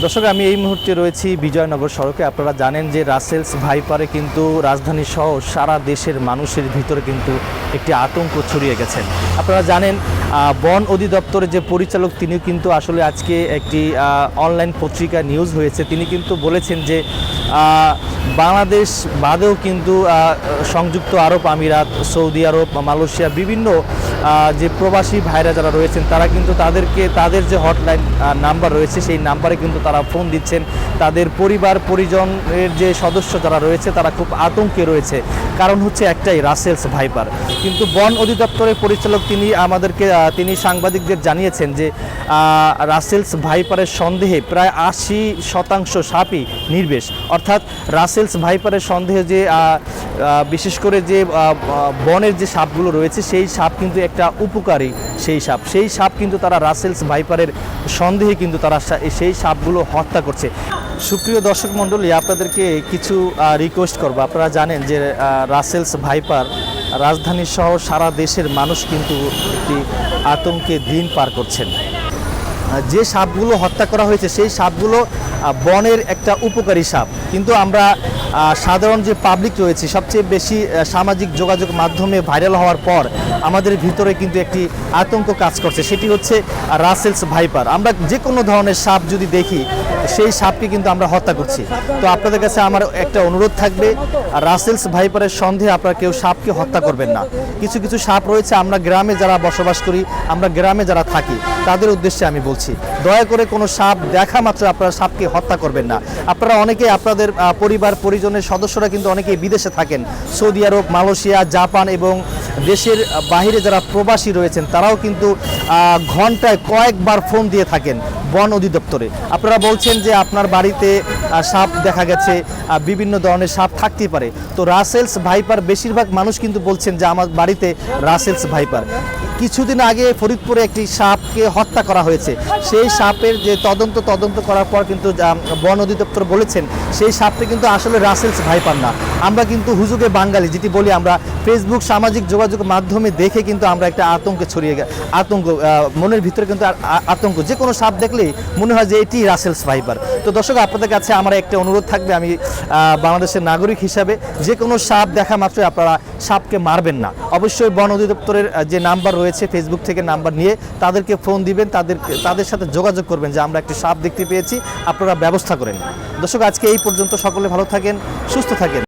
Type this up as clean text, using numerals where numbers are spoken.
দর্শক, আমি এই মুহূর্তে রয়েছি বিজয়নগর সড়কে। আপনারা জানেন যে রাসেলস ভাইপারে কিন্তু রাজধানী সহ সারা দেশের মানুষের ভিতরে কিন্তু একটি আতঙ্ক ছড়িয়ে গেছে। আপনারা জানেন বন অধিদপ্তরের যে পরিচালক তিনি কিন্তু আসলে আজকে একটি অনলাইন পত্রিকা নিউজ হয়েছে, তিনি কিন্তু বলেছেন যে বাংলাদেশ বাদেও কিন্তু সংযুক্ত আরব আমিরাত, সৌদি আরব, মালয়েশিয়া বিভিন্ন যে প্রবাসী ভাইরা যারা রয়েছেন তারা কিন্তু তাদের যে হটলাইন নাম্বার রয়েছে সেই নাম্বারে কিন্তু তারা ফোন দিচ্ছেন। তাদের পরিবার পরিজনের যে সদস্য যারা রয়েছে তারা খুব আতঙ্কে রয়েছে। কারণ হচ্ছে একটাই, রাসেলস ভাইপার। কিন্তু বন অধিদপ্তরের পরিচালক তিনি সাংবাদিকদের জানিয়েছেন যে রাসেলস ভাইপারের সন্দেহে প্রায় 80% সাপই নির্বেশ। অর্থাৎ রাসেলস ভাইপারের সন্দেহে যে বিশেষ করে যে বনের যে সাপগুলো রয়েছে সেই সাপ কিন্তু একটা উপকারী সেই সাপ কিন্তু তারা রাসেলস ভাইপারের সন্দেহে কিন্তু তারা সেই সাপগুলো হত্যা করছে। সুপ্রিয় দর্শক মণ্ডলী, আপনাদেরকে কিছু রিকোয়েস্ট করব। আপনারা জানেন যে রাসেলস ভাইপার রাজধানী সহ সারা দেশের মানুষ কিন্তু একটি আতঙ্কে দিন পার করছেন। যে সাপগুলো হত্যা করা হয়েছে সেই সাপগুলো বনের একটা উপকারী সাপ, কিন্তু আমরা সাধারণ যে পাবলিক রয়েছে সবচেয়ে বেশি সামাজিক যোগাযোগ মাধ্যমে ভাইরাল হওয়ার পর আমাদের ভিতরে কিন্তু একটি আতঙ্ক কাজ করছে, সেটি হচ্ছে রাসেলস ভাইপার। আমরা যে কোনো ধরনের সাপ যদি দেখি সেই সাপকে কিন্তু আমরা হত্যা করছি। তো আপনাদের কাছে আমার একটা অনুরোধ থাকবে, রাসেলস ভাইপারের সন্দেহে আপনারা কেউ সাপকে হত্যা করবেন না। কিছু কিছু সাপ রয়েছে, আমরা গ্রামে যারা বসবাস করি, আমরা গ্রামে যারা থাকি তাদের উদ্দেশ্যে আমি বলছি, দয়া করে কোনো সাপ দেখা মাত্র আপনারা সাপকে হত্যা করবেন না। আপনারা অনেকে আপনাদের পরিবার পরিজনের সদস্যরা কিন্তু অনেকেই বিদেশে থাকেন, সৌদি আরব, মালয়েশিয়া, জাপান এবং দেশের বাহিরে যারা প্রবাসী রয়েছেন তারাও কিন্তু ঘন্টায় কয়েকবার ফোন দিয়ে থাকেন বন অধিদপ্তরে। আপনারা বলছেন যে আপনার বাড়িতে সাপ দেখা গেছে, বিভিন্ন ধরনের সাপ থাকতেই পারে। তো রাসেলস ভাইপার, বেশিরভাগ মানুষ কিন্তু বলছেন যে আমার বাড়িতে রাসেলস ভাইপার। কিছুদিন আগে ফরিদপুরে একটি সাপকে হত্যা করা হয়েছে, সেই সাপের যে তদন্ত করার পর কিন্তু বন অধিদপ্তর বলেছেন সেই সাপটি কিন্তু আসলে রাসেলস ভাইপার না। আমরা কিন্তু হুজুগে বাঙালি যেটি বলি, আমরা ফেসবুক সামাজিক যোগাযোগ মাধ্যমে দেখে কিন্তু আমরা একটা আতঙ্কে আতঙ্ক মনের ভিতরে কিন্তু আতঙ্ক, যে কোনো সাপ দেখলেই মনে হয় যে এটি রাসেলস ভাইপার। তো দর্শক, আপনাদের কাছে আমার একটা অনুরোধ থাকবে, আমি বাংলাদেশের নাগরিক হিসাবে যে কোনো সাপ দেখা মাত্রই আপনারা সাপকে মারবেন না। অবশ্যই বন অধিদপ্তরের যে নাম্বার রয়েছে ফেসবুক থেকে নাম্বার নিয়ে তাদেরকে ফোন দিবেন, তাদের সাথে যোগাযোগ করবেন যে আমরা একটি সাপ দেখতে পেয়েছি, আপনারা ব্যবস্থা করেন। দর্শক, আজকে এই পর্যন্ত। সকলে ভালো থাকেন, সুস্থ থাকেন।